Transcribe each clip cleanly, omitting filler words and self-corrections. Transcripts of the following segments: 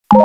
Yo,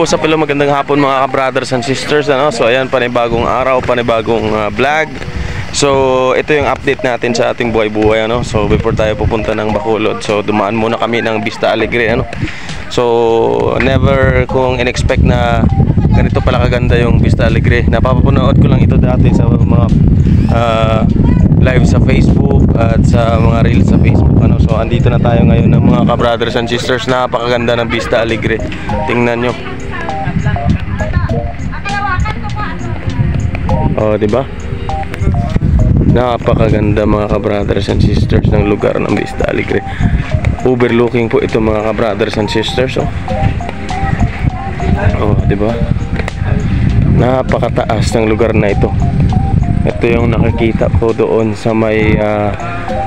what's up, hello, magandang hapon mga ka-brothers and sisters, ano? So ayan, panibagong araw, panibagong vlog. So ito yung update natin sa ating buhay-buhay, ano? So before tayo pupunta ng Bacolod, so dumaan muna kami ng Vista Alegre, ano? So never kong in-expect na ganito pala kaganda yung Vista Alegre. Napapanood ko lang ito dati sa mga live sa Facebook at sa mga reels sa Facebook, ano? So andito na tayo ngayon ng mga ka-brothers and sisters. Napakaganda ng Vista Alegre, tingnan nyo. Oh, diba? Napakaganda mga ka-brothers and sisters ng lugar ng Vista Alegre. Overlooking po ito mga ka-brothers and sisters, oh. Oh, diba? Napakataas ng lugar na ito. Ito yung nakikita ko doon sa may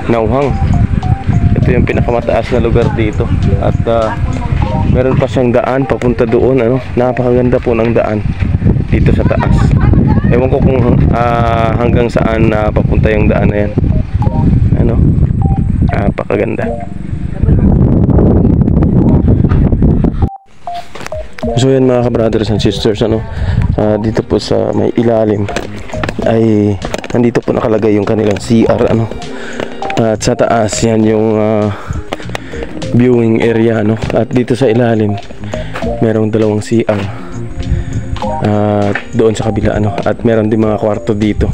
Nauhang. Ito yung pinakamataas na lugar dito. At meron pa siyang daan papunta doon, ano? Napakaganda po ng daan dito sa taas. Ewan ko kung hanggang saan papunta yung daan na yan. Ano? Napakaganda. So yan mga ka-brothers and sisters, ano? Dito po sa may ilalim ay nandito po nakalagay yung kanilang CR, ano? At sa taas yan yung viewing area, no? At dito sa ilalim merong dalawang CR doon sa kabila, ano? At meron din mga kwarto dito.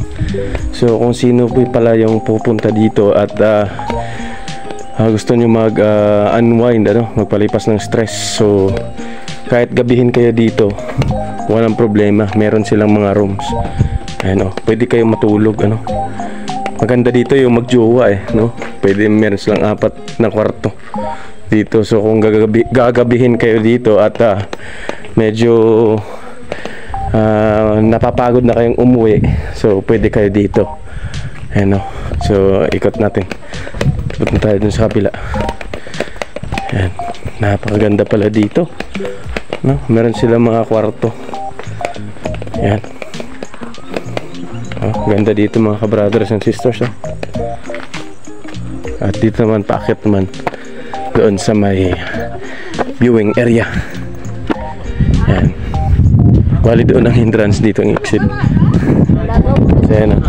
So kung sino po pala yung pupunta dito at gusto nyo mag unwind, ano? Magpalipas ng stress, so kahit gabihin kayo dito, walang problema, meron silang mga rooms. Ayan, oh, pwede kayo matulog, ano? Maganda dito yung magjowa, no? Pwede, meron silang 4 na kwarto dito. So kung gagabihin kayo dito at medyo napapagod na kayong umuwi, so pwede kayo dito. Ayan, oh. So ikot natin, punta tayo dun sa kabila. Ayan, napakaganda pala dito, no? Meron silang mga kwarto. Ayan. Oh, ganda dito mga ka-brothers and sisters, oh. At dito naman, paakit naman doon sa may viewing area. Yan. Bali doon ang entrance, dito ang exit. So, yan, oh.